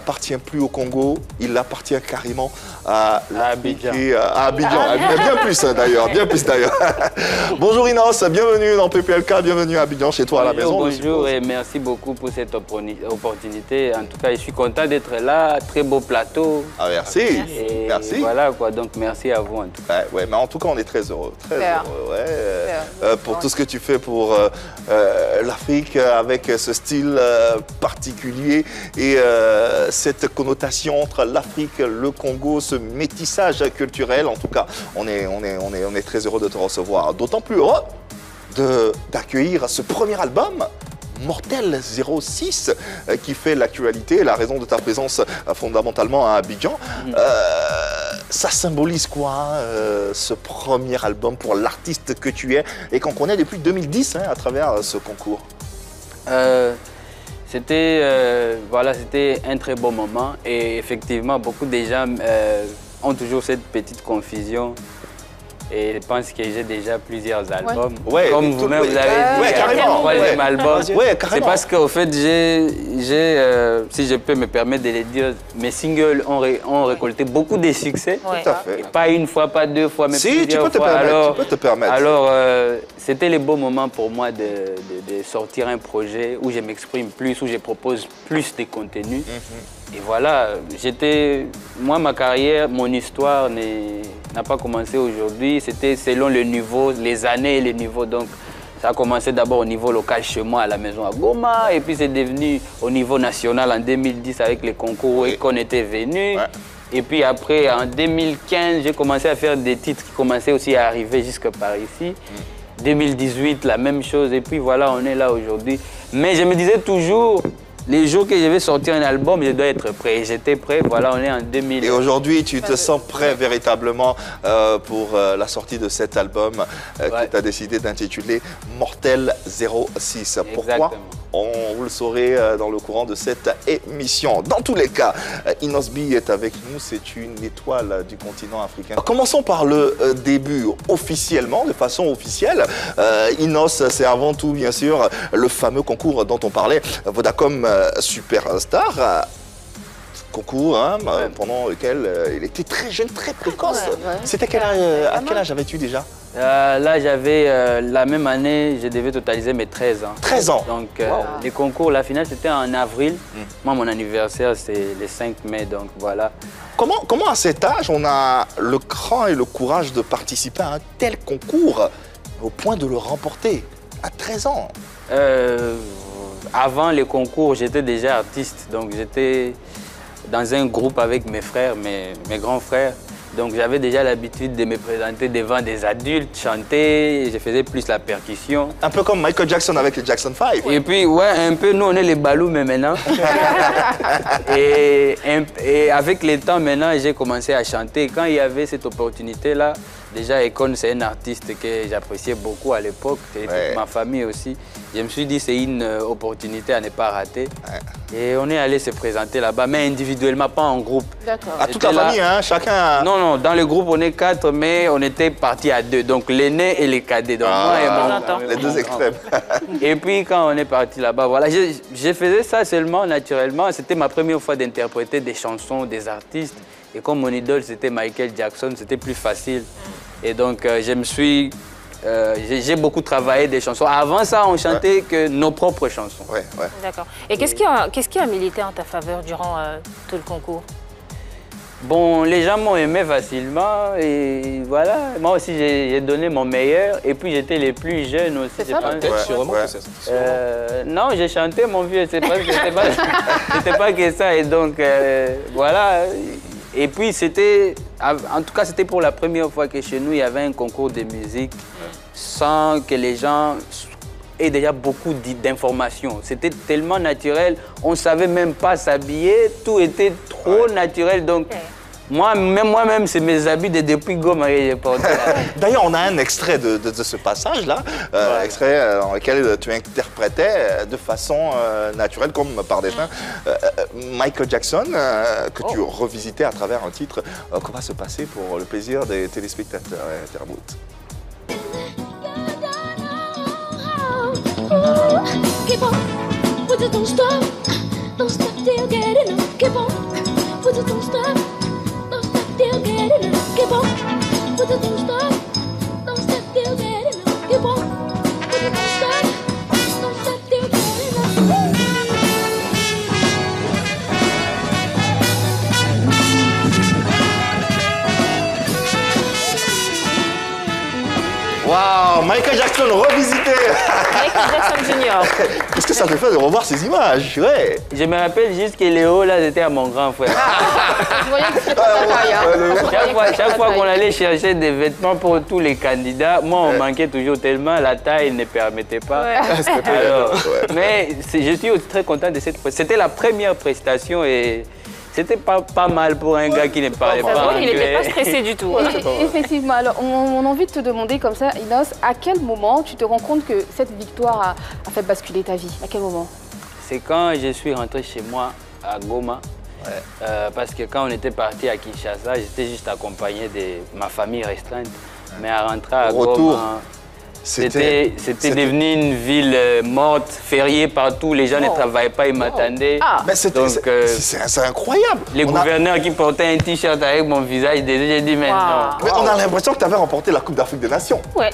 n'appartient plus au Congo, il appartient carrément à Abidjan. À Abidjan. Bien plus d'ailleurs, bien plus d'ailleurs. Bonjour Inos, bienvenue dans PPLK, bienvenue à Abidjan, chez toi à la maison. Bonjour et merci beaucoup pour cette opportunité. En tout cas, je suis content d'être là, très beau plateau. Ah merci, et merci. Voilà quoi, donc merci à vous en tout cas. Ouais, mais en tout cas, on est très heureux, pour tout ce que tu fais pour l'Afrique avec ce style particulier et cette connotation entre l'Afrique, le Congo, ce métissage culturel. En tout cas, on est très heureux de te recevoir. D'autant plus heureux d'accueillir ce premier album, Mortel 06, qui fait l'actualité, la raison de ta présence fondamentalement à Abidjan. Ça symbolise quoi, ce premier album pour l'artiste que tu es et qu'on connaît depuis 2010 à travers ce concours? C'était un très beau moment et effectivement, beaucoup de gens ont toujours cette petite confusion et pensent que j'ai déjà plusieurs albums. Ouais, comme vous-même, vous avez dit, carrément, troisième album. C'est parce qu'au fait, si je peux me permettre de le dire, mes singles ont récolté beaucoup de succès. Tout à fait. Et pas une fois, pas deux fois, mais si, plusieurs tu peux fois. Tu peux te permettre. Alors, c'était le bon moment pour moi de sortir un projet où je m'exprime plus, où je propose plus de contenu. Et voilà, moi, ma carrière, mon histoire n'a pas commencé aujourd'hui. C'était selon le niveau, les années et les niveaux. Donc, ça a commencé d'abord au niveau local chez moi, à la maison à Goma. Et puis, c'est devenu au niveau national en 2010 avec les concours et qu'on était venus. Et puis après, en 2015, j'ai commencé à faire des titres qui commençaient aussi à arriver jusque par ici. 2018, la même chose. Et puis voilà, on est là aujourd'hui. Mais je me disais toujours, les jours que je vais sortir un album, je dois être prêt. Et j'étais prêt, voilà, on est en 2000. Et aujourd'hui, tu te sens prêt véritablement pour la sortie de cet album que tu as décidé d'intituler Mortel 06. Pourquoi? Vous le saurez dans le courant de cette émission. Dans tous les cas, Inos B est avec nous, c'est une étoile du continent africain. Commençons par le début, officiellement, de façon officielle. Inos, c'est avant tout, bien sûr, le fameux concours dont on parlait, Vodacom Superstar. Concours pendant lequel il était très jeune, très précoce. C'était à quel âge avais-tu déjà? Là, j'avais la même année, je devais totaliser mes 13 ans. 13 ans. Donc, les concours, la finale, c'était en avril. Moi, mon anniversaire, c'est le 5 mai, donc voilà. Comment à cet âge, on a le cran et le courage de participer à un tel concours au point de le remporter à 13 ans? Avant les concours, j'étais déjà artiste, donc j'étais dans un groupe avec mes frères, mes grands frères. Donc j'avais déjà l'habitude de me présenter devant des adultes, chanter, je faisais plus la percussion. Un peu comme Michael Jackson avec les Jackson 5. Et puis, ouais, un peu, nous on est les balous, mais maintenant. et avec le temps, maintenant, j'ai commencé à chanter. Quand il y avait cette opportunité-là, déjà, Akon, c'est un artiste que j'appréciais beaucoup à l'époque, et ma famille aussi. Je me suis dit, c'est une opportunité à ne pas rater. Et on est allé se présenter là-bas, mais individuellement, pas en groupe. D'accord. À toute la famille, hein, chacun. Non, dans le groupe, on est 4, mais on était partis à 2. Donc, l'aîné et les cadets. Donc, moi et les deux extrêmes. Et puis, quand on est parti là-bas, voilà, je faisais ça seulement naturellement. C'était ma première fois d'interpréter des chansons des artistes. Et comme mon idole, c'était Michael Jackson, c'était plus facile. Et donc, j'ai beaucoup travaillé des chansons. Avant ça, on chantait que nos propres chansons. D'accord. Et qu'est-ce qui a milité en ta faveur durant tout le concours? Bon, les gens m'ont aimé facilement et voilà. Moi aussi, j'ai donné mon meilleur. Et puis, j'étais les plus jeunes aussi. C'est ça, sûrement. Non, j'ai chanté, mon vieux. C'était pas que ça. Et donc, voilà. Et puis, en tout cas, c'était pour la première fois que chez nous, il y avait un concours de musique sans que les gens aient déjà beaucoup d'informations. C'était tellement naturel, on ne savait même pas s'habiller, tout était trop naturel. Donc, moi-même, c'est mes habits de depuis Goma que j'ai porté. D'ailleurs, on a un extrait de ce passage-là, extrait dans lequel tu interprétais de façon naturelle, comme par dessin, Michael Jackson, que tu revisitais à travers un titre. Comment va se passer pour le plaisir des téléspectateurs et internautes? Keep on, don't stop till you get enough. Keep on. Michael Jackson revisité. Michael Jackson Junior. Qu'est-ce que ça te fait de revoir ces images? Ouais. Je me rappelle juste que Léo, là, c'était à mon grand frère. Je voyais que c'était ta taille. Chaque fois qu'on allait chercher des vêtements pour tous les candidats, moi, on manquait toujours tellement, la taille ne permettait pas. Ouais. Alors, mais je suis très content de cette prestation. C'était la première prestation et c'était pas mal pour un gars qui ne parlait pas anglais. Il n'était pas stressé du tout. Effectivement, alors on a envie de te demander comme ça, Inos, à quel moment tu te rends compte que cette victoire a fait basculer ta vie? À quel moment? C'est quand je suis rentré chez moi à Goma. Ouais. Parce que quand on était parti à Kinshasa, j'étais juste accompagné de ma famille restreinte. Mais à rentrer à Goma, c'était devenu une ville morte, fériée partout. Les gens ne travaillaient pas, ils m'attendaient. C'est incroyable. Les gouverneurs qui portaient un t-shirt avec mon visage, j'ai dit mais non. Mais on a l'impression que tu avais remporté la Coupe d'Afrique des Nations. Ouais,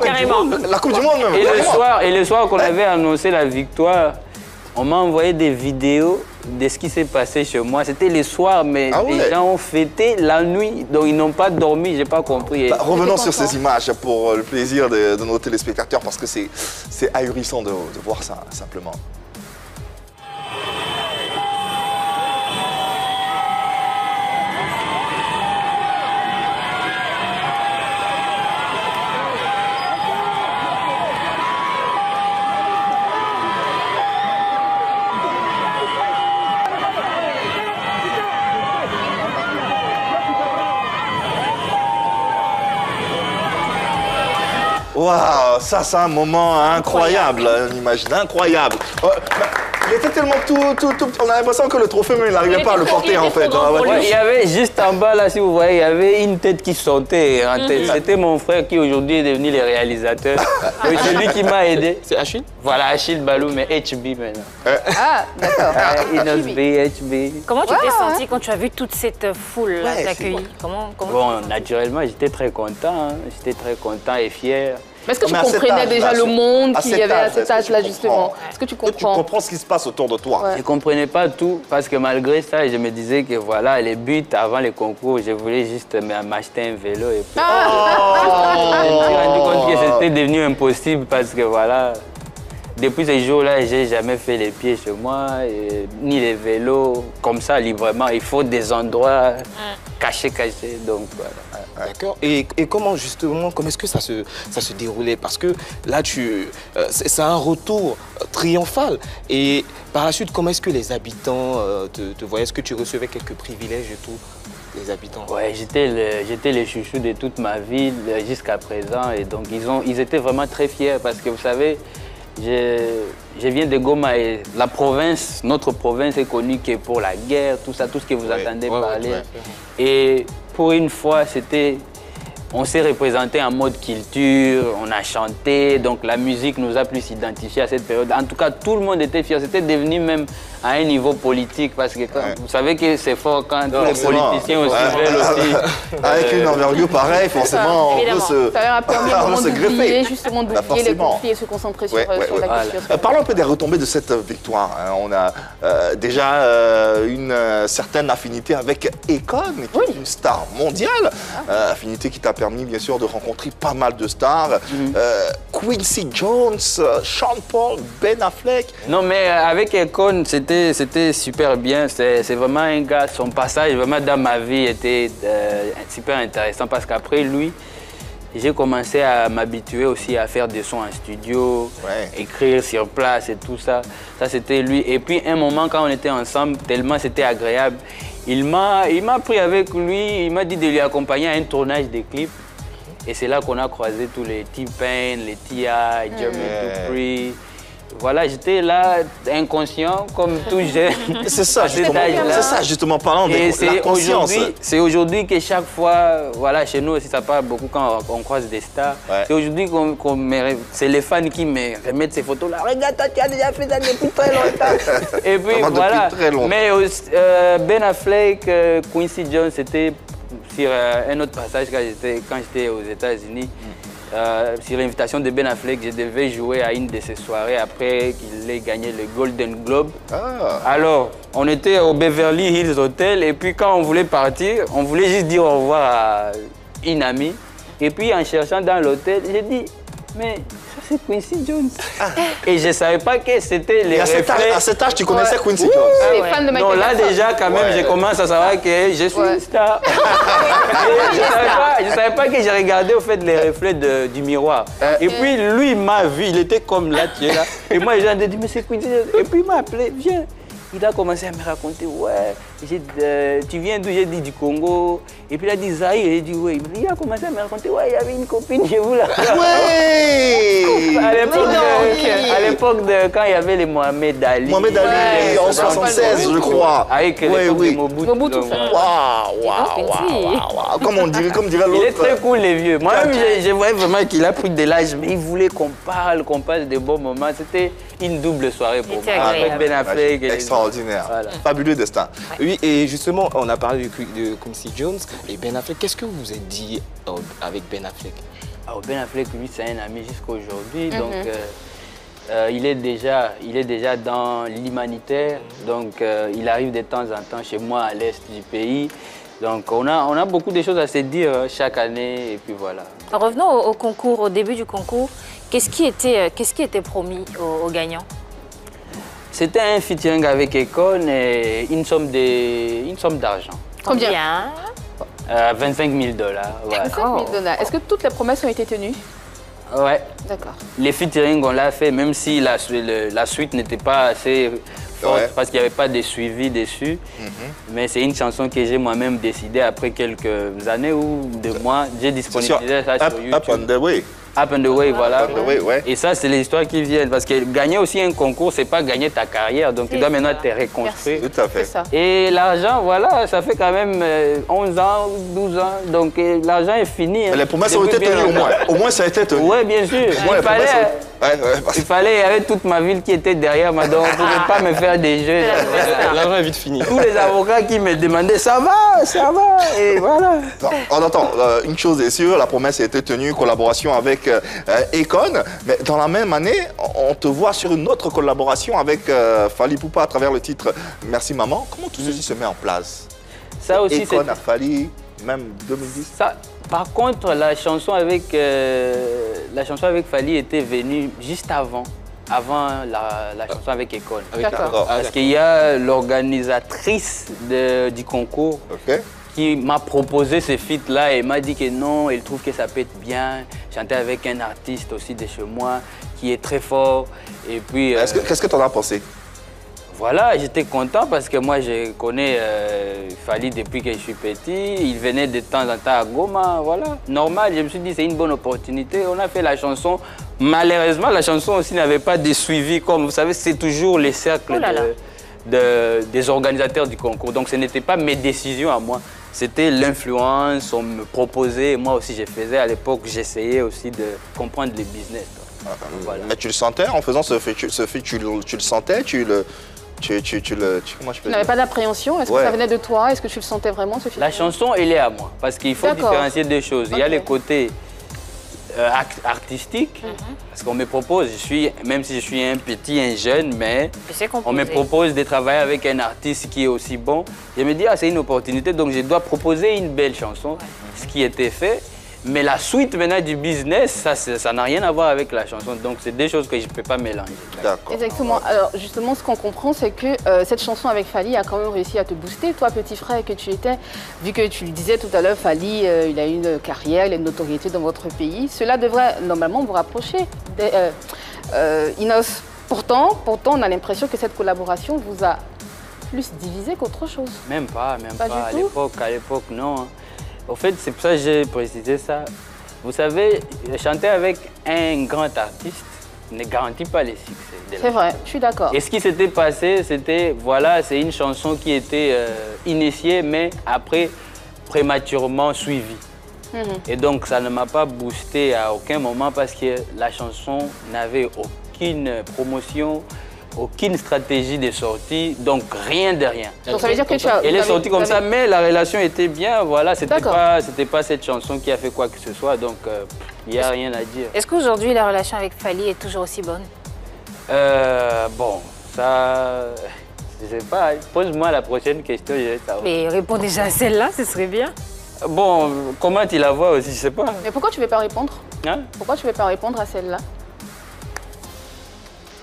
carrément. La Coupe du Monde même. Et le soir qu'on avait annoncé la victoire, on m'a envoyé des vidéos de ce qui s'est passé chez moi. C'était le soir, mais les gens ont fêté la nuit, donc ils n'ont pas dormi, j'ai pas compris. Revenons sur ces images pour le plaisir de nos téléspectateurs, parce que c'est ahurissant de voir ça, simplement. Waouh, ça c'est un moment incroyable, une image incroyable. Il était tellement tout, on a l'impression que le trophée, mais il n'arrivait pas à le porter en fait. Ouais, il y avait juste en bas là, si vous voyez, il y avait une tête qui sortait. C'était mon frère qui aujourd'hui est devenu le réalisateur. C'est lui qui m'a aidé. C'est Achille? Voilà, Achille Balou, mais HB maintenant. Ah, d'accord. Inos B, HB. Comment tu t'es senti quand tu as vu toute cette foule t'accueillir? Bon, naturellement, j'étais très content. J'étais très content et fier. Mais est-ce que tu comprenais déjà le monde qu'il y avait à cet âge-là, justement? Est-ce que tu comprends? Tu comprends ce qui se passe autour de toi? Je ne comprenais pas tout, parce que malgré ça, je me disais que voilà, les buts avant les concours, je voulais juste m'acheter un vélo. Et puis, je me suis rendu compte que c'était devenu impossible, parce que voilà, depuis ce jour-là, je n'ai jamais fait les pieds chez moi, ni les vélos, comme ça, librement. Il faut des endroits cachés. Donc voilà. D'accord. Et comment justement, comment est-ce que ça se déroulait? Parce que là, c'est un retour triomphal. Et par la suite, comment est-ce que les habitants te voyaient? Est-ce que tu recevais quelques privilèges et tout, les habitants? Ouais, j'étais le chouchou de toute ma ville jusqu'à présent. Et donc, ils étaient vraiment très fiers parce que vous savez, je viens de Goma et la province, notre province est connue que pour la guerre, tout ça, tout ce que vous entendez parler. Et pour une fois, on s'est représenté en mode culture, on a chanté, donc la musique nous a plus identifiés à cette période. En tout cas, tout le monde était fier. C'était devenu même à un niveau politique, parce que vous savez que c'est fort quand tous les politiciens aussi veulent aussi. Avec une envergure pareille, forcément, on peut se ça a permis d'oublier justement les conflits et se concentrer sur la culture. Parlons un peu des retombées de cette victoire. On a déjà une certaine affinité avec Akon, qui est une star mondiale. Affinité qui t'a permis, bien sûr, de rencontrer pas mal de stars. Quincy Jones, Sean Paul, Ben Affleck. Non, mais avec Akon, c'était super bien. C'est vraiment un gars, son passage vraiment dans ma vie était super intéressant parce qu'après lui, j'ai commencé à m'habituer aussi à faire des sons en studio, écrire sur place et tout ça. Ça, c'était lui. Et puis, un moment, quand on était ensemble, tellement c'était agréable, il m'a pris avec lui, il m'a dit de lui accompagner à un tournage des clips. Et c'est là qu'on a croisé tous les T-Pain, les T.I., Jermaine Dupri. Voilà, j'étais là, inconscient, comme tout jeune. C'est ça, justement, parlant de la conscience. C'est aujourd'hui que chaque fois, voilà, chez nous aussi, ça parle beaucoup quand on croise des stars. C'est aujourd'hui c'est les fans qui me remettent ces photos-là. Regarde, toi, tu as déjà fait ça depuis très longtemps. Et puis, voilà. Mais Ben Affleck, Quincy Jones, c'était sur un autre passage quand j'étais aux États-Unis. Sur l'invitation de Ben Affleck, je devais jouer à une de ces soirées après qu'il ait gagné le Golden Globe. Alors, on était au Beverly Hills Hotel et puis quand on voulait partir, on voulait juste dire au revoir à une amie. Et puis en cherchant dans l'hôtel, j'ai dit, mais ça c'est Quincy Jones. Et je ne savais pas que c'était les reflets. À cet âge, tu connaissais Quincy Jones. Tu es fan de Michael Non, là Jackson. déjà, quand même, je commence à savoir que je suis une star. Je ne savais pas que j'ai regardé au fait les reflets du miroir. Et puis lui, il m'a vu, il était comme là, tu es là. Et moi, j'ai dit, mais c'est Quincy Jones. Et puis il m'a appelé, viens. Il a commencé à me raconter, ouais, tu viens d'où? J'ai dit du Congo. Et puis il a dit Zahir, j'ai dit oui. Il a commencé à me raconter, ouais, il y avait une copine chez vous là. Ouais. À l'époque quand il y avait les Mohamed Ali. Mohamed Ali, en 76, je crois. Avec l'époque de Mobutu. Waouh. Comme dirait l'autre. Il est très cool, les vieux. Moi-même, je voyais vraiment qu'il a pris de l'âge, mais il voulait qu'on parle des bons moments. C'était une double soirée pour moi. Avec Ben Affleck. Extraordinaire. Voilà. Fabuleux destin. Oui, et justement, on a parlé de Quincy Jones et Ben Affleck. Qu'est-ce que vous vous êtes dit avec Ben Affleck? Ben Affleck, lui, c'est un ami jusqu'à aujourd'hui. Donc, il est déjà dans l'humanitaire. Donc, il arrive de temps en temps chez moi à l'est du pays. Donc, on a beaucoup de choses à se dire chaque année. Et puis voilà. Revenons au concours, au début du concours. Qu'est-ce qui était promis aux gagnants? C'était un featuring avec Econ et une somme d'argent. Combien? 25 000 $. Ouais. 25 000 $. Est-ce que toutes les promesses ont été tenues? Ouais. D'accord. Les featuring, on l'a fait, même si la suite n'était pas assez forte parce qu'il n'y avait pas de suivi dessus. Mais c'est une chanson que j'ai moi-même décidé après quelques années ou 2 mois. J'ai disponibilisé ça sur YouTube. Up on the way. Up and the way, voilà. Up and the way, ouais. Et ça, c'est les histoires qui viennent. Parce que gagner aussi un concours, c'est pas gagner ta carrière. Donc, tu dois maintenant te reconstruire. Tout à fait. Ça. Et l'argent, voilà, ça fait quand même 11 ans, 12 ans. Donc, l'argent est fini. Mais les promesses ont été tenues au moins. Au moins, ça a été tenu. Oui, bien sûr. Il fallait, il y avait toute ma ville qui était derrière moi. Donc, on ne pouvait pas me faire des jeux. L'argent est vite fini. Tous les avocats qui me demandaient, ça va, ça va. Et voilà. Non, on entend, une chose est sûre, la promesse a été tenue, collaboration avec Econ, mais dans la même année, on te voit sur une autre collaboration avec Fally Ipupa à travers le titre Merci Maman. Comment tout ceci se met en place? Ça aussi, Econ à Fally, même 2010. Ça, par contre, la chanson avec Fally était venue juste avant la chanson avec Econ. D'accord. Parce qu'il y a l'organisatrice du concours qui m'a proposé ce feat-là et m'a dit que non, elle trouve que ça peut être bien. Chanter avec un artiste aussi de chez moi qui est très fort. Et puis. Qu'est-ce que tu en as pensé? Voilà, j'étais content parce que moi je connais Fally depuis que je suis petit. Il venait de temps en temps à Goma, voilà. Normal, je me suis dit c'est une bonne opportunité. On a fait la chanson. Malheureusement, la chanson aussi n'avait pas de suivi. Comme vous savez, c'est toujours les cercles des organisateurs du concours. Donc ce n'était pas mes décisions à moi. C'était l'influence, on me proposait, et moi aussi je faisais. À l'époque, j'essayais aussi de comprendre les business. Voilà. Mais tu le sentais en faisant ce fait, tu le sentais, comment je peux Tu n'avais pas d'appréhension? Est-ce que ça venait de toi? Est-ce que tu le sentais vraiment, ce film? La chanson, elle est à moi. Parce qu'il faut différencier deux choses. Il y a les côtés artistiques, parce qu'on me propose, même si je suis un jeune, mais on me propose de travailler avec un artiste qui est aussi bon. Je me dis, c'est une opportunité, donc je dois proposer une belle chanson, ce qui était fait. Mais la suite maintenant du business, ça n'a rien à voir avec la chanson. Donc c'est deux choses que je ne peux pas mélanger. D'accord. Exactement. Alors justement, ce qu'on comprend, c'est que cette chanson avec Fally a quand même réussi à te booster. Toi, petit frère que tu étais, vu que tu le disais tout à l'heure, Fally, il a une carrière, il a une notoriété dans votre pays. Cela devrait normalement vous rapprocher. Inos, pourtant, on a l'impression que cette collaboration vous a plus divisé qu'autre chose. Même pas. À l'époque, non. Au fait, c'est pour ça que j'ai précisé ça. Vous savez, chanter avec un grand artiste ne garantit pas les succès. C'est vrai, je suis d'accord. Et ce qui s'était passé, c'était, voilà, c'est une chanson qui était initiée, mais après, prématurément suivie. Et donc, ça ne m'a pas boosté à aucun moment parce que la chanson n'avait aucune promotion, aucune stratégie de sortie, donc rien de rien. Donc ça veut dire que tu as... Elle est sortie comme ça, mais la relation était bien, voilà, c'était pas cette chanson qui a fait quoi que ce soit, donc il n'y a rien à dire. Est-ce qu'aujourd'hui la relation avec Fally est toujours aussi bonne? Bon, ça... Je sais pas, pose-moi la prochaine question, je vais savoir. Mais réponds déjà à celle-là, ce serait bien. Bon, comment tu la vois aussi, je sais pas. Mais pourquoi tu ne veux pas répondre? Hein? Pourquoi tu ne veux pas répondre à celle-là?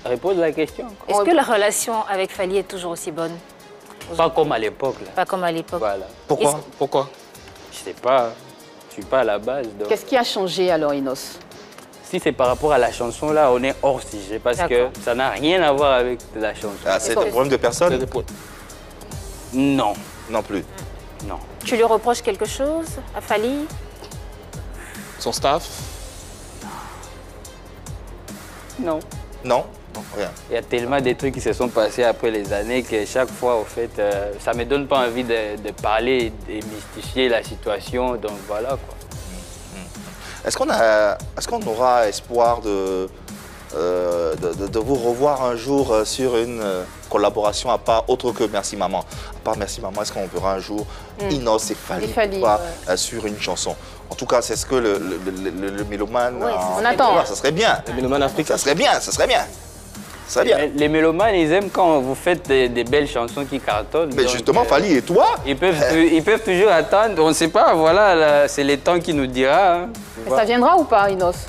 Repose la question. Est-ce que la relation avec Fally est toujours aussi bonne? Pas comme à l'époque, là. Pas comme à l'époque. Voilà. Pourquoi? Je sais pas. Je suis pas à la base. Qu'est-ce qui a changé alors, Inos? Si c'est par rapport à la chanson, là, on est hors sujet parce que ça n'a rien à voir avec la chanson. Ah, c'est un problème de personne? Non. Non plus. Non. Tu lui reproches quelque chose à Fally? Son staff? Non. Non? Non, rien. Il y a tellement de trucs qui se sont passés après les années que chaque fois, au fait, ça ne me donne pas envie de parler et de mystifier la situation. Donc voilà, quoi. Est-ce qu'on aura espoir de vous revoir un jour sur une collaboration à part, autre que Merci Maman? À part Merci Maman, est-ce qu'on verra un jour Inos et Fally sur une chanson? En tout cas, c'est ce que le mélomane... Oui, on attend. Ça serait bien. Le mélomane africain. Ça serait bien, ça serait bien. Ça serait bien. Les mélomanes, ils aiment quand vous faites des belles chansons qui cartonnent. Mais donc, justement, Fally et toi? Ils peuvent toujours attendre. On ne sait pas, voilà, c'est le temps qui nous dira. Hein. Ça viendra ou pas, Inos?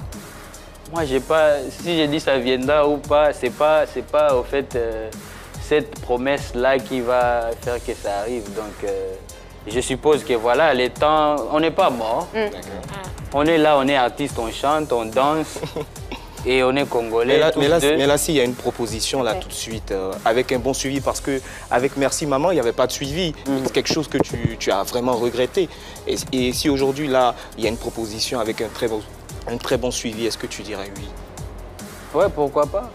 Moi, j'ai pas. Si j'ai dit ça viendra ou pas, c'est pas au fait cette promesse-là qui va faire que ça arrive. Donc, je suppose que voilà, les temps, on n'est pas mort. On est là, on est artiste, on chante, on danse. Et on est congolais. Mais là, s'il y a une proposition là tout de suite, avec un bon suivi, parce que avec Merci Maman, il n'y avait pas de suivi. C'est quelque chose que tu as vraiment regretté. Et si aujourd'hui, là, il y a une proposition avec un très bon suivi, est-ce que tu dirais oui? Ouais, pourquoi pas?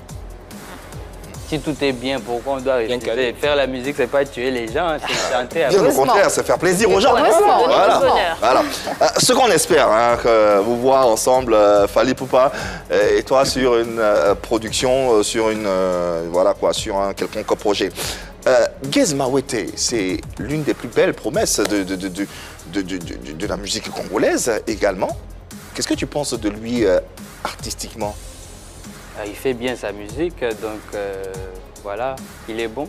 Si tout est bien, pourquoi on doit rester? Faire la musique, c'est pas tuer les gens, c'est chanter. Bien au contraire, c'est faire plaisir aux gens. Voilà. Ce qu'on espère, hein, que vous voir ensemble, Fally Ipupa et toi sur une production, sur une voilà quoi, sur un quelconque projet. Gez Mawete, c'est l'une des plus belles promesses de la musique congolaise également. Qu'est-ce que tu penses de lui artistiquement? Il fait bien sa musique, donc voilà, il est bon.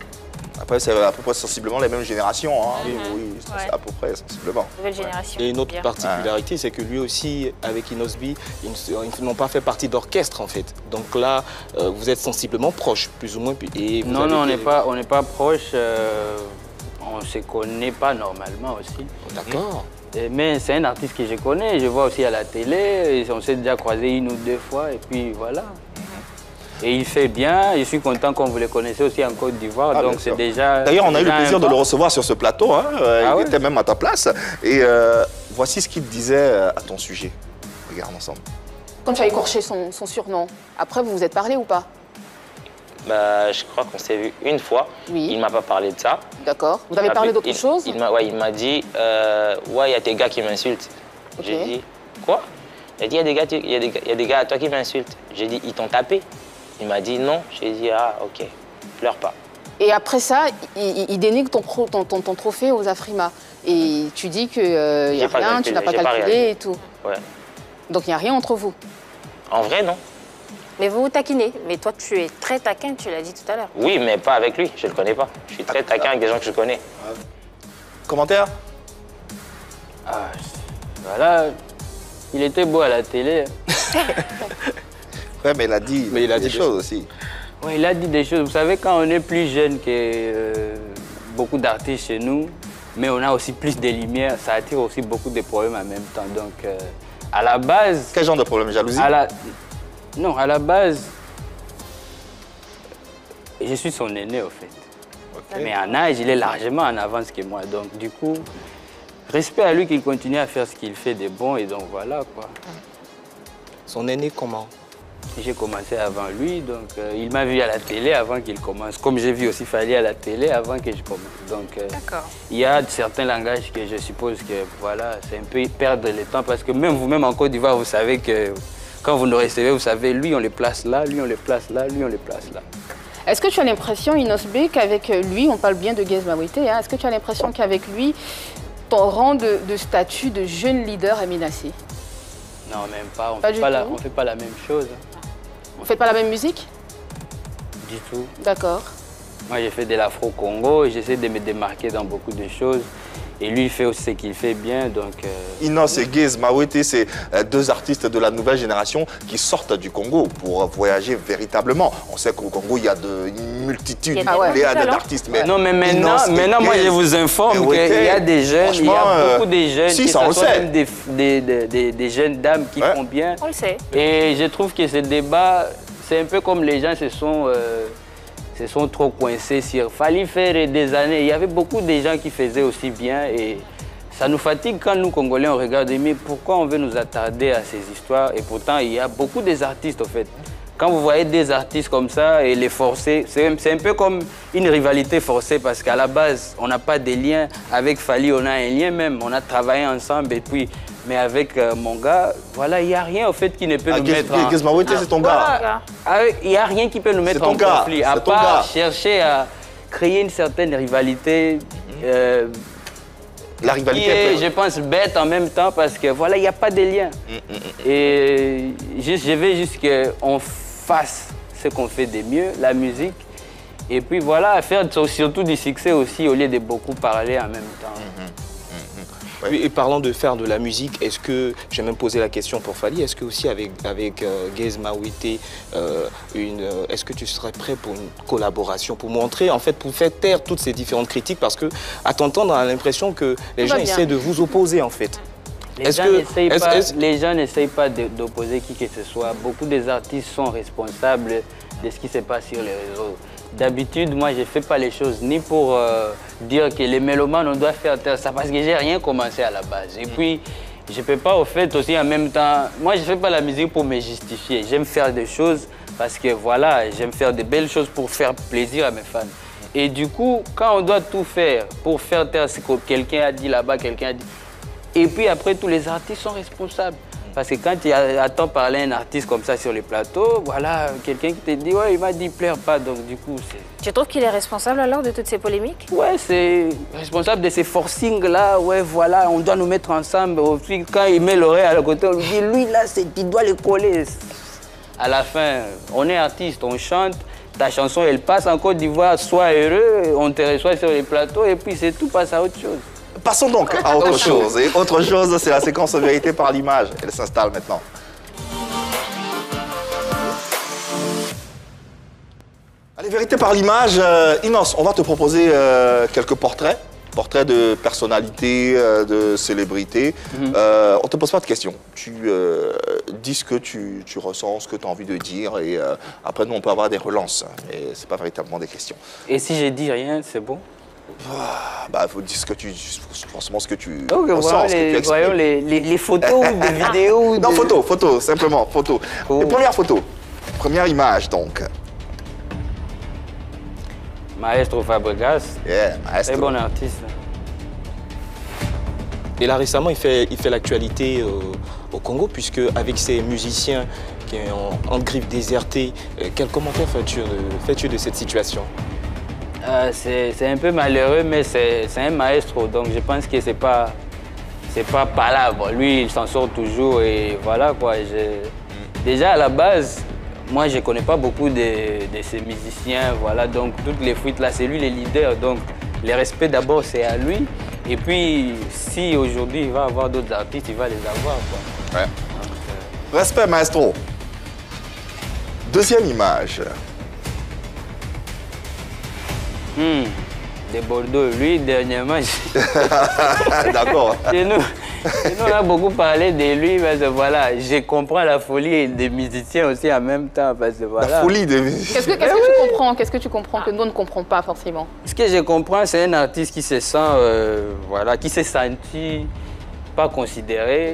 Après, c'est à peu près sensiblement les mêmes générations. Hein. Oui, c'est à peu près sensiblement. Nouvelle génération. Et une autre particularité, c'est que lui aussi, avec Inos B, ils n'ont pas fait partie d'orchestre en fait. Donc là, vous êtes sensiblement proches, plus ou moins. Et non, on n'est pas proches. On ne se connaît pas normalement aussi. D'accord. Mais c'est un artiste que je connais, je vois aussi à la télé, on s'est déjà croisé une ou deux fois, et puis voilà. Et il fait bien, je suis content qu'on vous le connaissez aussi en Côte d'Ivoire, donc c'est déjà... D'ailleurs, on a eu le plaisir de le recevoir sur ce plateau, hein. Il était même à ta place. Et voici ce qu'il disait à ton sujet. Regarde ensemble. Quand tu as écorché son surnom, après vous vous êtes parlé ou pas? Bah, je crois qu'on s'est vu une fois. Oui. Il ne m'a pas parlé de ça. D'accord. Vous avez parlé d'autre chose? Il m'a dit, ouais, il y a tes gars qui m'insultent. Okay. J'ai dit, quoi? Il a dit, il y a des gars à toi qui m'insultent. J'ai dit, ils t'ont tapé? Il m'a dit non. J'ai dit, ah, ok, pleure pas. Et après ça, il dénigre ton trophée aux Afrima. Et tu dis qu'il n'y a rien, tu n'as pas calculé et tout. Ouais. Donc il n'y a rien entre vous? En vrai, non. Mais vous vous taquinez. Mais toi, tu es très taquin, tu l'as dit tout à l'heure. Oui, mais pas avec lui, je ne le connais pas. Je suis très taquin avec des gens que je connais. Commentaire? Voilà, il était beau à la télé. Ouais, mais il a dit, des choses aussi. Oui, il a dit des choses. Vous savez, quand on est plus jeune que beaucoup d'artistes chez nous, mais on a aussi plus de lumière, ça attire aussi beaucoup de problèmes en même temps. Donc, à la base... Quel genre de problème? Jalousie? Non, à la base, je suis son aîné, au fait. Okay. Mais en âge, il est largement en avance que moi. Donc, du coup, respect à lui qu'il continue à faire ce qu'il fait de bon. Et donc, voilà, quoi. Son aîné, comment? J'ai commencé avant lui, donc il m'a vu à la télé avant qu'il commence. Comme j'ai vu aussi Fally à la télé avant que je commence. Donc, il y a certains langages que je suppose que, voilà, c'est un peu perdre le temps. Parce que même vous-même en Côte d'Ivoire, vous savez que... Quand vous nous recevez, vous savez, lui, on les place là, lui, on les place là, lui, on les place là. Est-ce que tu as l'impression, Inos B, qu'avec lui, on parle bien de Gez Mawete, hein, est-ce que tu as l'impression qu'avec lui, ton rang de statut de jeune leader est menacé? Non, même pas. On ne fait pas la même chose. Vous ne faites pas la même musique? Du tout. D'accord. Moi, j'ai fait de l'afro-congo, j'essaie de me démarquer dans beaucoup de choses. Et lui, il fait aussi ce qu'il fait bien. Donc, Inos et Gaze Mawete, c'est deux artistes de la nouvelle génération qui sortent du Congo pour voyager véritablement. On sait qu'au Congo, il y a une multitude d'artistes. Non, mais maintenant moi, je vous informe qu'il y a des jeunes, il y a beaucoup de jeunes, si, ça, on le sait. Des jeunes dames qui font bien. On le sait. Et je trouve que ce débat, c'est un peu comme les gens se sont trop coincés sur. Fallait faire des années. Il y avait beaucoup de gens qui faisaient aussi bien et ça nous fatigue quand nous, Congolais, on regarde, mais pourquoi on veut nous attarder à ces histoires? Et pourtant, il y a beaucoup d'artistes, en fait. Quand vous voyez des artistes comme ça et les forcer, c'est un peu comme une rivalité forcée parce qu'à la base, on n'a pas de lien. Avec Fally, on a un lien même. On a travaillé ensemble et puis... Mais avec mon gars, voilà, il n'y a rien au fait qui ne peut nous mettre en... Gaze Mawete, c'est ton gars. Il n'y a rien qui peut nous mettre en conflit, à part chercher à créer une certaine rivalité. La rivalité qui est, je pense, bête en même temps parce que voilà, il n'y a pas de lien. Et je veux juste qu'on fasse ce qu'on fait de mieux, la musique. Et puis voilà, faire surtout du succès aussi au lieu de beaucoup parler en même temps. Et parlant de faire de la musique, est-ce que, j'ai même posé la question pour Fally, est-ce que aussi avec Gaze Mawete, est-ce que tu serais prêt pour une collaboration, pour montrer, en fait, pour faire taire toutes ces différentes critiques, parce que à t'entendre, on a l'impression que les gens essaient de vous opposer, en fait. Les gens n'essayent pas d'opposer qui que ce soit. Beaucoup des artistes sont responsables de ce qui se passe sur les réseaux. D'habitude, moi, je ne fais pas les choses ni pour dire que les mélomanes, on doit faire ça, parce que je n'ai rien commencé à la base. Et puis, je ne peux pas, au fait, aussi en même temps... Moi, je ne fais pas la musique pour me justifier. J'aime faire des choses parce que, voilà, j'aime faire de belles choses pour faire plaisir à mes fans. Et du coup, quand on doit tout faire pour faire taire ce que quelqu'un a dit là-bas, quelqu'un a dit... Et puis après, tous les artistes sont responsables. Parce que quand tu attends parler un artiste comme ça sur les plateaux, voilà, quelqu'un qui te dit, ouais, il m'a dit, pleure pas, donc du coup, c'est... Tu trouves qu'il est responsable alors de toutes ces polémiques? Ouais, c'est responsable de ces forcings-là, ouais, voilà, on doit nous mettre ensemble. Puis quand il met l'oreille à côté, on lui dit, lui, là, tu dois le coller. À la fin, on est artiste, on chante, ta chanson, elle passe en Côte d'Ivoire, sois heureux, on te reçoit sur les plateaux, et puis c'est tout, passe à autre chose. Passons donc à autre chose. Et autre chose, c'est la séquence vérité par l'image. Elle s'installe maintenant. Allez, vérité par l'image. Inos, on va te proposer quelques portraits. Portraits de personnalités, de célébrités. On ne te pose pas de questions. Tu dis ce que tu ressens, ce que tu as envie de dire. Et après, nous, on peut avoir des relances. Mais ce n'est pas véritablement des questions. Et si je dis rien, c'est bon? Bah, faut dire forcément ce que tu ressens, voyons les photos ou des vidéos. Non, photo, simplement, photo. Oh. Les premières photos, première image donc. Maestro Fabregas, très bon artiste. Et là récemment, il fait l'actualité au Congo, puisque avec ses musiciens qui sont en griffe désertée, quel commentaire fais-tu de cette situation? C'est un peu malheureux, mais c'est un maestro, donc je pense que c'est pas palabre. Lui, il s'en sort toujours et voilà quoi. Déjà à la base, moi je connais pas beaucoup de ces musiciens, voilà, donc toutes les fuites là, c'est lui le leader, donc le respect d'abord c'est à lui. Et puis si aujourd'hui il va avoir d'autres artistes, il va les avoir quoi. Ouais. Donc, respect maestro. Deuxième image. De Bordeaux, lui, dernièrement, d'accord. Nous, on a beaucoup parlé de lui, parce que voilà, je comprends la folie des musiciens aussi en même temps, parce que voilà. La folie des musiciens. Qu'est-ce que tu comprends que nous ne comprenons pas forcément? Ce que je comprends, c'est un artiste qui se sent, voilà, qui s'est senti pas considéré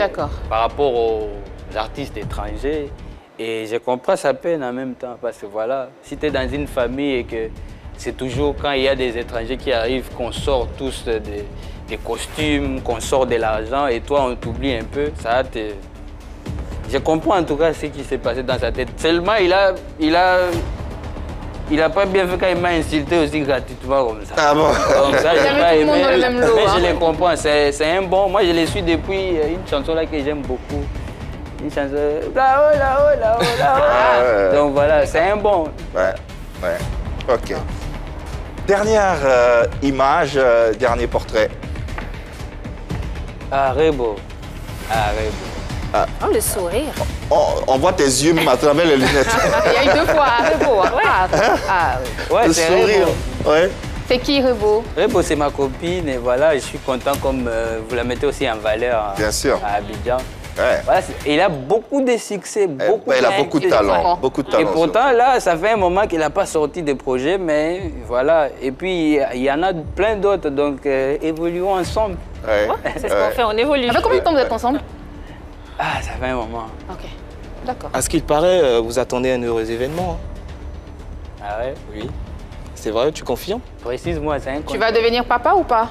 par rapport aux artistes étrangers. Et je comprends sa peine en même temps, parce que voilà, si tu es dans une famille et que c'est toujours quand il y a des étrangers qui arrivent qu'on sort tous des costumes, qu'on sort de l'argent et toi on t'oublie un peu, ça te... Je comprends en tout cas ce qui s'est passé dans sa tête. Seulement il a pas bien fait quand il m'a insulté aussi gratuitement comme ça. Ah bon? Donc ça j'ai pas aimé, mais je les comprends, c'est un bon... Moi je les suis depuis une chanson là que j'aime beaucoup. Une chanson là-haut, là-haut, là-haut, là-haut. Donc voilà, c'est un bon. Ouais, ok. Dernière image, dernier portrait. Ah, Rebo. Ah, Rebo. Ah. Oh, le sourire. On voit tes yeux à travers les lunettes. Il y a eu 2 fois, Rebo. Ouais, le c'est sourire. Rebo. Ouais. C'est qui, Rebo? Rebo, c'est ma copine et voilà, je suis content comme vous la mettez aussi en valeur Bien sûr. à Abidjan. Ouais. Voilà, il a beaucoup de succès, beaucoup Elle a beaucoup de talent. Beaucoup de talent. Et pourtant, là, ça fait un moment qu'il n'a pas sorti de projet, mais voilà. Et puis, il y en a plein d'autres, donc évoluons ensemble. Ouais. C'est ce qu'on fait, on évolue. Ça fait combien de temps vous êtes ensemble? Ah, ça fait un moment. Ok, d'accord. À ce qu'il paraît, vous attendez un heureux événement. Ah ouais? Oui. C'est vrai, tu confirmes? Précise-moi, c'est un Tu vas devenir papa ou pas?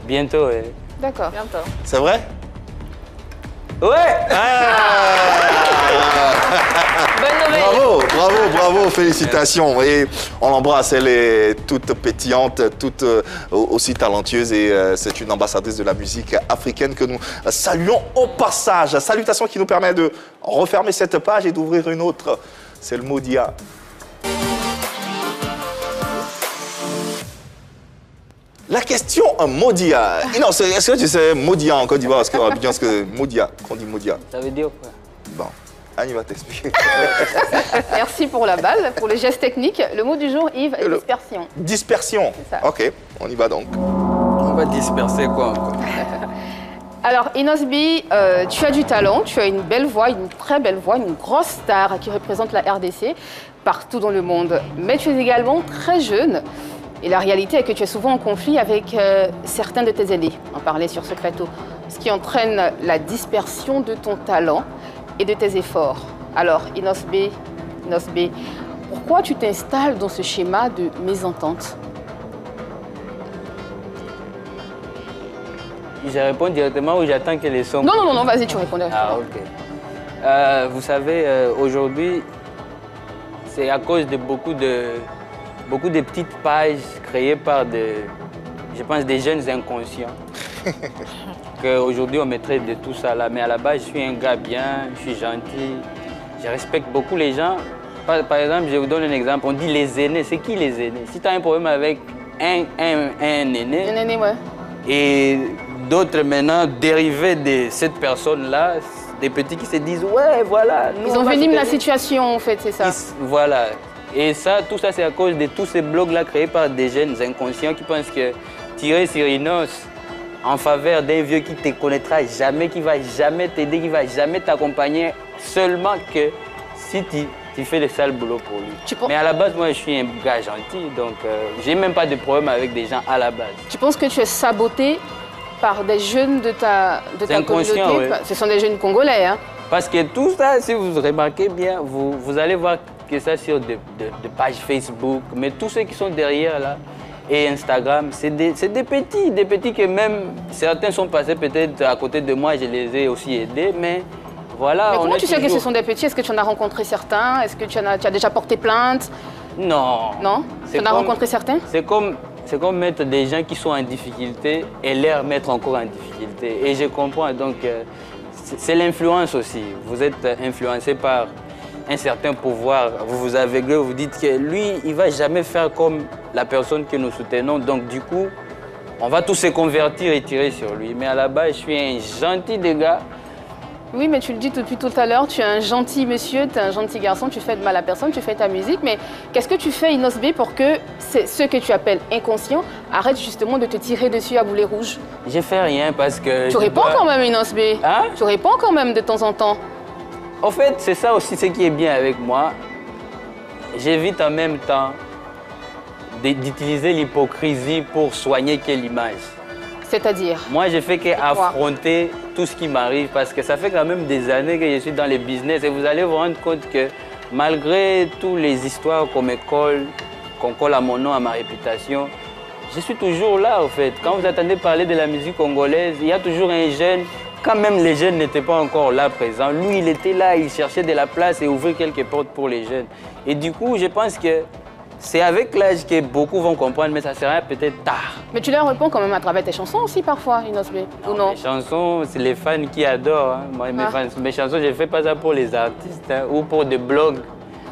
Bientôt, ouais. D'accord. Bientôt. C'est vrai? Ouais! Bonne nouvelle. Bravo, bravo, bravo, félicitations. Et on l'embrasse, elle est toute pétillante, toute aussi talentueuse et c'est une ambassadrice de la musique africaine que nous saluons au passage. Salutations qui nous permet de refermer cette page et d'ouvrir une autre. C'est le Modia. La question Modia. Non, est-ce que tu sais Modia en Côte d'Ivoire? Est-ce que Modia, qu'on dit Modia? Ça veut dire quoi? Bon, Annie va t'expliquer. Merci pour la balle, pour le geste technique. Le mot du jour, Yves, est dispersion. Dispersion. C'est ça. Ok, on y va donc. On va disperser quoi encore? Alors, Inosbi, tu as du talent, tu as une belle voix, une très belle voix, une grosse star qui représente la RDC partout dans le monde. Mais tu es également très jeune. Et la réalité est que tu es souvent en conflit avec certains de tes aînés. On parlait sur Secreto. Ce qui entraîne la dispersion de ton talent et de tes efforts. Alors, Inosbi, pourquoi tu t'installes dans ce schéma de mésentente? Je réponds directement ou j'attends que les sons... Non, vas-y, tu réponds Ah, ok. Vous savez, aujourd'hui, c'est à cause de beaucoup de petites pages créées par je pense, des jeunes inconscients qu'aujourd'hui on mettrait de tout ça là. Mais à la base, je suis un gars bien, je suis gentil, je respecte beaucoup les gens. Par exemple, je vous donne un exemple, on dit les aînés. C'est qui les aînés? Si tu as un problème avec un aîné, ouais. et d'autres maintenant dérivés de cette personne-là, des petits qui se disent ouais, voilà. Ils enveniment la situation en fait, c'est ça. Voilà. Et ça, tout ça, c'est à cause de tous ces blogs-là créés par des jeunes inconscients qui pensent que tirer sur une os en faveur d'un vieux qui ne te connaîtra jamais, qui ne va jamais t'aider, qui ne va jamais t'accompagner, seulement que si tu fais le sale boulot pour lui. Mais à la base, moi, je suis un gars gentil, donc j'ai même pas de problème avec des gens à la base. Tu penses que tu es saboté par des jeunes de ta communauté? Ouais. Ce sont des jeunes congolais, hein? Parce que tout ça, si vous remarquez bien, vous allez voir que ça sur des pages Facebook, mais tous ceux qui sont derrière là, et Instagram, c'est des petits que même certains sont passés peut-être à côté de moi, je les ai aussi aidés, mais voilà. Mais comment tu sais que ce sont des petits? Est-ce que tu en as rencontré certains? Est-ce que tu as déjà porté plainte? Non. Non? Tu en as rencontré certains? C'est comme mettre des gens qui sont en difficulté et les mettre encore en difficulté. Et je comprends, donc c'est l'influence aussi. Vous êtes influencé par un certain pouvoir, vous vous aveuglez, vous dites que lui, il ne va jamais faire comme la personne que nous soutenons. Donc du coup, on va tous se convertir et tirer sur lui. Mais à la base, je suis un gentil des gars. Oui, mais tu le dis depuis tout à l'heure, tu es un gentil monsieur, tu es un gentil garçon, tu fais de mal à personne, tu fais ta musique. Mais qu'est-ce que tu fais, Inosbi, pour que ceux que tu appelles inconscients arrêtent justement de te tirer dessus à boulet rouge? Je fais rien parce que... Tu réponds quand même, Inosbi. Hein? Tu réponds quand même de temps en temps. En fait, c'est ça aussi ce qui est bien avec moi. J'évite en même temps d'utiliser l'hypocrisie pour soigner quelle image. C'est-à-dire? Moi, je fais qu'affronter tout ce qui m'arrive parce que ça fait quand même des années que je suis dans les business et vous allez vous rendre compte que malgré toutes les histoires qu'on me colle, qu'on colle à mon nom, à ma réputation, je suis toujours là en fait. Quand vous attendez parler de la musique congolaise, il y a toujours un jeune. Quand même les jeunes n'étaient pas encore là présents, lui il était là, il cherchait de la place et ouvrait quelques portes pour les jeunes. Et du coup, je pense que c'est avec l'âge que beaucoup vont comprendre, mais ça sera peut-être tard. Mais tu leur réponds quand même à travers tes chansons aussi parfois, Inosbi, ou non? Les chansons, c'est les fans qui adorent. Hein. Moi, mes chansons, je ne fais pas ça pour les artistes hein, ou pour des blogs.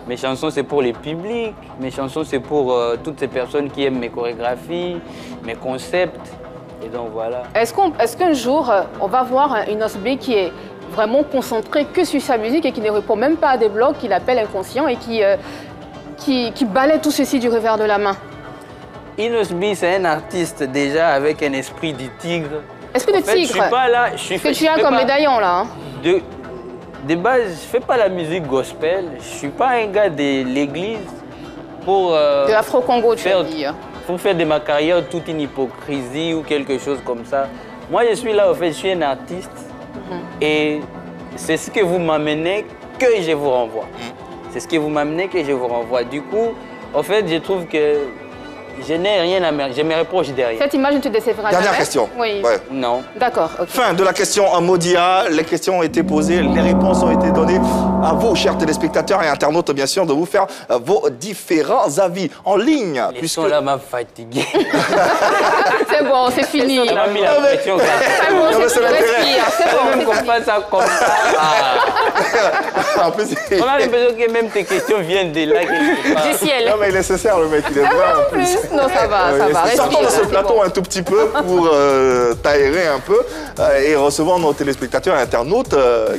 Mes chansons, c'est pour les publics. Mes chansons, c'est pour toutes ces personnes qui aiment mes chorégraphies, mes concepts. Et donc voilà. Est-ce qu'un jour, on va voir une Osbey qui est vraiment concentré que sur sa musique et qui ne répond même pas à des blogs qu'il appelle inconscients et qui balaie tout ceci du revers de la main? Inosby, c'est un artiste déjà avec un esprit du tigre. Esprit de tigre? Je suis pas là. Que tu as comme médaillon là. Hein? De base, je fais pas la musique gospel. Je suis pas un gars de l'église pour. De l'Afro-Congo, tu as dit. Pour faire de ma carrière toute une hypocrisie ou quelque chose comme ça. Moi, je suis là, en fait, je suis un artiste. Et c'est ce que vous m'amenez que je vous renvoie. C'est ce que vous m'amenez que je vous renvoie. Du coup, en fait, je trouve que je n'ai rien à me... Je me reproche de rien. Cette image ne te décevra jamais? Dernière question. Oui. Ouais. Non. D'accord. Okay. Fin de la question en Modia. Les questions ont été posées, les réponses ont été données. À vous, chers téléspectateurs et internautes, bien sûr, de vous faire vos différents avis en ligne. Les sons là m'a fatigué. C'est bon, c'est fini. On a mis la pression. C'est bon, c'est respire. C'est bon. Même qu'on fasse ça comme ça. En plus, on a l'impression que même tes questions viennent de là. Du ciel. Non, mais il est nécessaire, le mec, il est vrai en plus. Non, ça va, ça va. Sortons de ce plateau un tout petit peu pour t'aérer un peu et recevoir nos téléspectateurs et internautes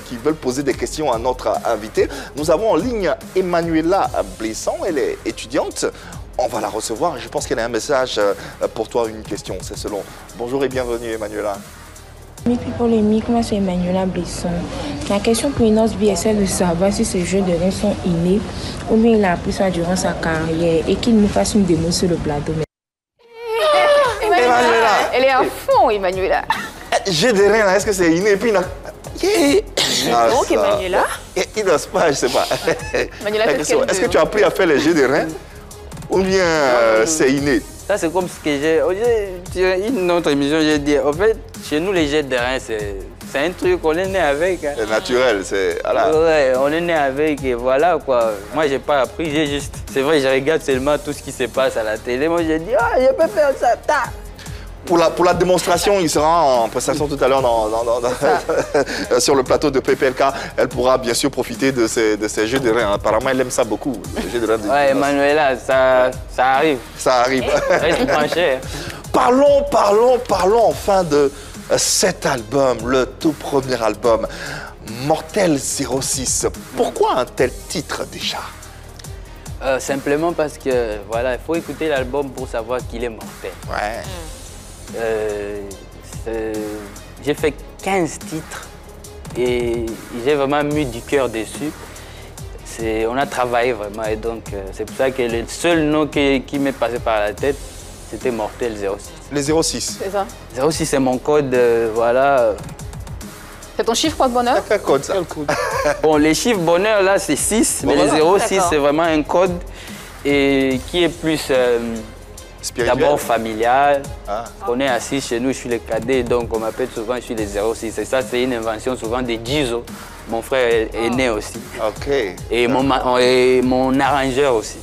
qui veulent poser des questions à notre invité. Nous avons en ligne Emmanuela Blisson, elle est étudiante. On va la recevoir. Je pense qu'elle a un message pour toi, une question, c'est selon. Bonjour et bienvenue Emmanuela. Polémique, moi c'est Emmanuela Blisson. La question pour Inosby est celle de savoir si ces jeux de reins sont innés ou bien il a appris ça durant sa carrière et qu'il nous fasse une démo sur le plateau. Emmanuela, elle est à fond, Emmanuela. J'ai des reins là, est-ce que c'est inné? Et puis, donc Emmanuela, il n'ose pas, je sais pas. Est-ce que tu as appris à faire les jeux de reins ou bien c'est inné? Ça, c'est comme ce que j'ai... Une autre émission, j'ai dit, en fait, chez nous, les jets de reins, c'est un truc, on est né avec. Hein. C'est naturel, c'est... Voilà. Ouais, on est né avec et voilà, quoi. Moi, j'ai pas appris, j'ai juste... C'est vrai, je regarde seulement tout ce qui se passe à la télé. Moi, j'ai dit, ah, je peux faire ça, ta. Pour la démonstration, il sera en prestation tout à l'heure sur le plateau de PPLK. Elle pourra bien sûr profiter de ces jeux de reins. Apparemment, elle aime ça beaucoup, les jeux de reins. Ouais, Emmanuela, ça arrive. Ça arrive. Reste branché. Parlons enfin de cet album, le tout premier album, Mortel 06. Pourquoi un tel titre déjà? Simplement parce que, voilà, il faut écouter l'album pour savoir qu'il est mortel. Ouais. J'ai fait 15 titres et j'ai vraiment mis du cœur dessus. On a travaillé vraiment et donc c'est pour ça que le seul nom qui m'est passé par la tête, c'était Mortel 06. Les 06. C'est ça. 06, c'est mon code, voilà. C'est ton chiffre quoi de bonheur? Quel code ça? Bon, les chiffres bonheur là, c'est 6, mais les 06, c'est vraiment un code et qui est plus... D'abord familial. Ah. On est assis chez nous, je suis le cadet, donc on m'appelle souvent, je suis les 06. Et ça, c'est une invention souvent de Gizo. Mon frère est né aussi. Ok. Et mon arrangeur aussi.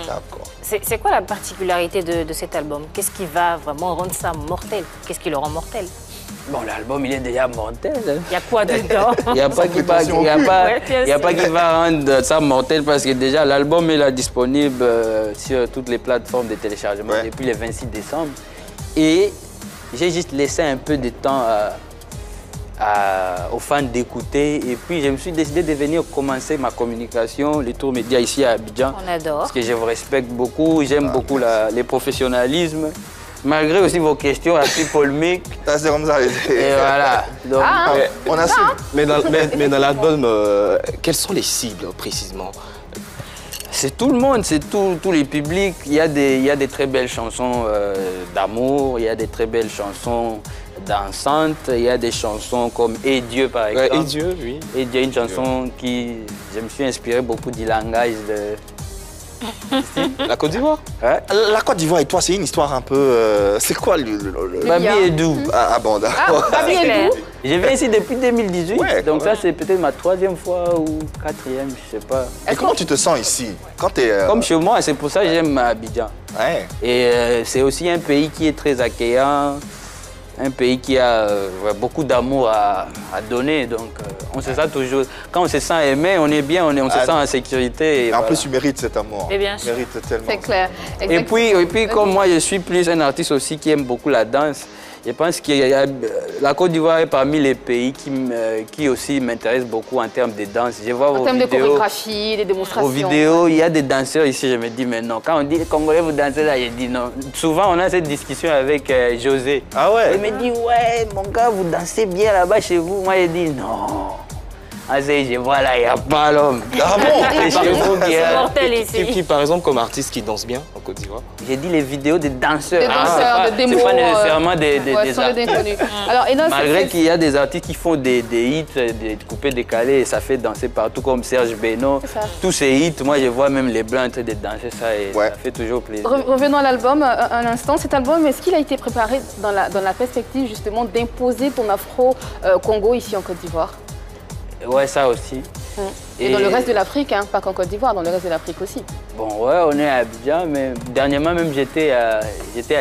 D'accord. C'est quoi la particularité de cet album? Qu'est-ce qui va vraiment rendre ça mortel? Qu'est-ce qui le rend mortel? Bon, l'album, il est déjà mortel. Il y a quoi dedans? Il n'y a pas qui va rendre ça mortel parce que déjà, l'album est là disponible sur toutes les plateformes de téléchargement depuis le 26 décembre. Et j'ai juste laissé un peu de temps aux fans d'écouter. Et puis, je me suis décidé de venir commencer ma communication, les tours médias ici à Abidjan. On adore. Parce que je vous respecte beaucoup, j'aime beaucoup le professionnalisme. Malgré aussi vos questions assez polémiques. C'est comme ça. Et voilà. Donc, on assume. Mais dans l'album, quelles sont les cibles précisément? C'est tout le monde, c'est tous les publics. Il y a des très belles chansons d'amour, il y a des très belles chansons dansantes, il y a des chansons comme Et Dieu par exemple. Et Dieu, oui. Et Dieu, une chanson qui... Je me suis inspiré beaucoup du langage de... La Côte d'Ivoire? Ouais. La Côte d'Ivoire et toi, c'est une histoire un peu... c'est quoi Babi Edou. Ah bon, d'accord. Babi Edou. Je viens ici depuis 2018, ouais, donc ça c'est peut-être ma 3e fois ou 4e, je sais pas. Et comment tu te sens ici quand tu es... Comme chez moi, c'est pour ça que j'aime Abidjan. Ouais. Et c'est aussi un pays qui est très accueillant, un pays qui a beaucoup d'amour à donner, donc on se sent toujours... Quand on se sent aimé, on est bien, on se sent en sécurité. Et en plus, tu mérites cet amour. Et bien sûr. Tu mérites tellement. C'est clair. Et puis, comme moi, je suis plus un artiste aussi qui aime beaucoup la danse, Je pense que la Côte d'Ivoire est parmi les pays qui aussi m'intéressent beaucoup en termes de danse. Je vois en termes de chorégraphie, des démonstrations. Aux vidéos, il y a des danseurs ici, je me dis, mais non. Quand on dit les Congolais, vous dansez là, je dis non. Souvent, on a cette discussion avec José. Ah ouais? Il me dit, ouais, mon gars, vous dansez bien là-bas chez vous. Moi, je dis, non. Ah, je vois là, il n'y a pas l'homme. Ah bon? C'est mortel ici. Qui, par exemple, comme artiste qui danse bien en Côte d'Ivoire? J'ai dit les vidéos des danseurs. Des danseurs, de démos. C'est pas nécessairement des artistes. Alors, malgré qu'il y a des artistes qui font des hits, des coupés décalés, et ça fait danser partout, comme Serge Beno. Tous ces hits, moi, je vois même les Blancs en train de danser ça, et ça fait toujours plaisir. Revenons à l'album un instant. Cet album, est-ce qu'il a été préparé dans la perspective, justement, d'imposer ton afro-Congo ici en Côte d'Ivoire? Ouais, ça aussi. Et dans le reste de l'Afrique, hein, pas qu'en Côte d'Ivoire, dans le reste de l'Afrique aussi. Bon, ouais, on est à Abidjan, mais dernièrement même j'étais à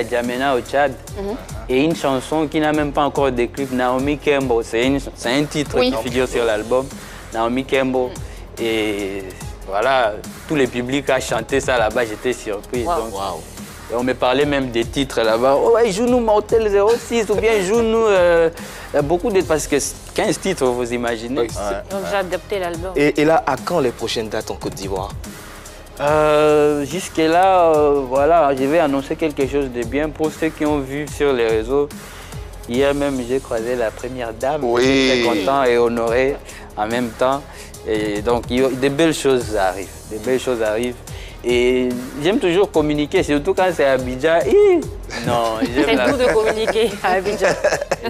Djamena au Tchad. Et une chanson qui n'a même pas encore de clip, Naomi Kembo, c'est un titre qui figure sur l'album, Naomi Kembo. Et voilà, tous les publics ont chanté ça là-bas, j'étais surpris. Donc, et on me parlait même des titres là-bas. Oh, ouais, joue-nous Mortel 06 ou bien joue-nous beaucoup de... Parce que 15 titres, vous imaginez. Donc j'ai adapté l'album. Et là, à quand les prochaines dates en Côte d'Ivoire? Jusque-là, voilà, je vais annoncer quelque chose de bien pour ceux qui ont vu sur les réseaux. Hier même, j'ai croisé la première dame. Oui. J'étais content et honoré en même temps. Et donc, des belles choses arrivent. Des belles choses arrivent. Et j'aime toujours communiquer, surtout quand c'est à Abidjan. Non, j'aime tout de communiquer à Abidjan.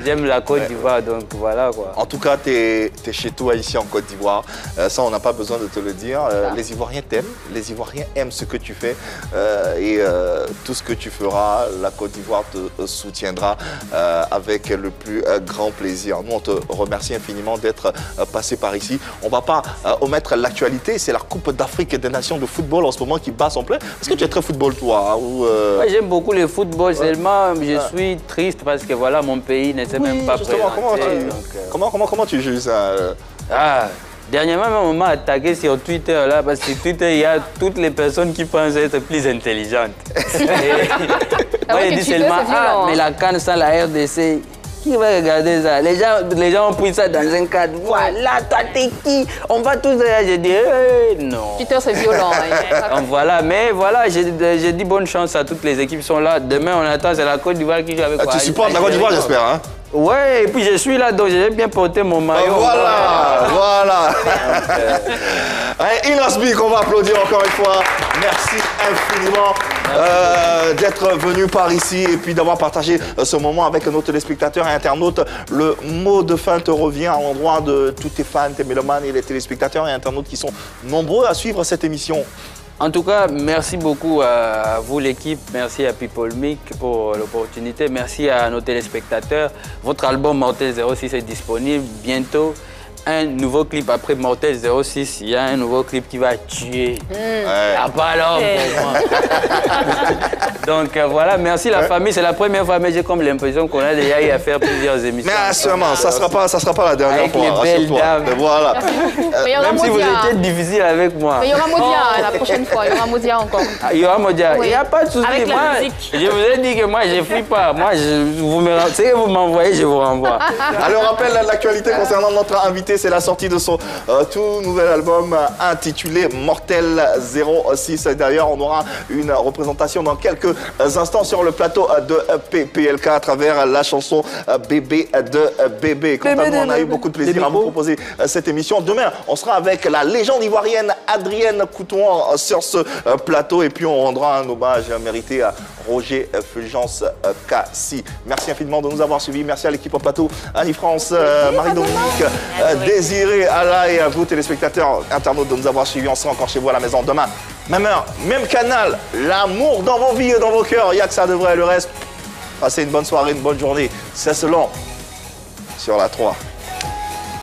J'aime la Côte d'Ivoire, donc voilà quoi. En tout cas, tu es chez toi ici en Côte d'Ivoire. Ça, on n'a pas besoin de te le dire. Les Ivoiriens t'aiment, les Ivoiriens aiment ce que tu fais. Et tout ce que tu feras, la Côte d'Ivoire te soutiendra avec le plus grand plaisir. Nous, on te remercie infiniment d'être passé par ici. On ne va pas omettre l'actualité. C'est la Coupe d'Afrique des Nations de football en ce moment qui bat son plein. Est-ce que tu es très football, toi Ouais, j'aime beaucoup le football, seulement je suis triste parce que voilà, mon pays ne s'est même pas présenté. Comment tu juges ça Dernièrement, on m'a attaqué sur Twitter, là, parce que sur Twitter, il y a toutes les personnes qui pensent être plus intelligentes. Moi, je dis seulement, mais la CAN sans la RDC, qui va regarder ça? Les gens ont pris ça dans un cadre. Voilà, toi, t'es qui? On va tous là. J'ai dit, non. Twitter, c'est violent. Donc voilà, mais voilà, j'ai dit bonne chance à toutes les équipes qui sont là. Demain, on attend, c'est la Côte d'Ivoire qui joue avec Tu supportes la Côte d'Ivoire, j'espère, hein? Ouais, et puis je suis là, donc j'ai bien porté mon maillot. Voilà. Inosby, qu'on va applaudir encore une fois. Merci infiniment d'être venu par ici et puis d'avoir partagé ce moment avec nos téléspectateurs et internautes. Le mot de fin te revient à l'endroit de tous tes fans, tes mélomanes et les téléspectateurs et internautes qui sont nombreux à suivre cette émission. En tout cas, merci beaucoup à vous l'équipe, merci à People Mic pour l'opportunité, merci à nos téléspectateurs. Votre album Mortel 06 est disponible bientôt. Un nouveau clip après Mortel 06, il y a un nouveau clip qui va tuer. Ah, pas l'homme pour moi. Donc voilà, merci la famille. C'est la première fois, mais j'ai comme l'impression qu'on a déjà eu à faire plusieurs émissions. Mais sûrement, ça sera pas la dernière fois. Avec les belles dames. Voilà. Même si vous étiez difficile avec moi. Mais il y aura Modia la prochaine fois, il y aura Modia encore. Il y aura Modia. Il n'y a pas de souci. Avec la musique. Je vous ai dit que moi, je ne fuis pas. Moi, vous m'envoyez, je vous renvoie. Alors, on rappelle l'actualité concernant notre invité. C'est la sortie de son tout nouvel album intitulé Mortel 06. D'ailleurs, on aura une représentation dans quelques instants sur le plateau de PPLK à travers la chanson Bébé de Bébé. Quant à nous, on a eu beaucoup de plaisir à vous proposer cette émission. Demain, on sera avec la légende ivoirienne Adrienne Coutouan sur ce plateau. Et puis, on rendra un hommage mérité à Roger Fulgence Kassi. Merci infiniment de nous avoir suivis. Merci à l'équipe au plateau, Annie-France, Marie-Dominique, Désiré, Allah et à vous, téléspectateurs, internautes, de nous avoir suivis. On sera encore chez vous à la maison demain. Même heure, même canal. L'amour dans vos vies et dans vos cœurs. Il n'y a que ça devrait. Le reste, passez une bonne soirée, une bonne journée. C'est selon sur la 3.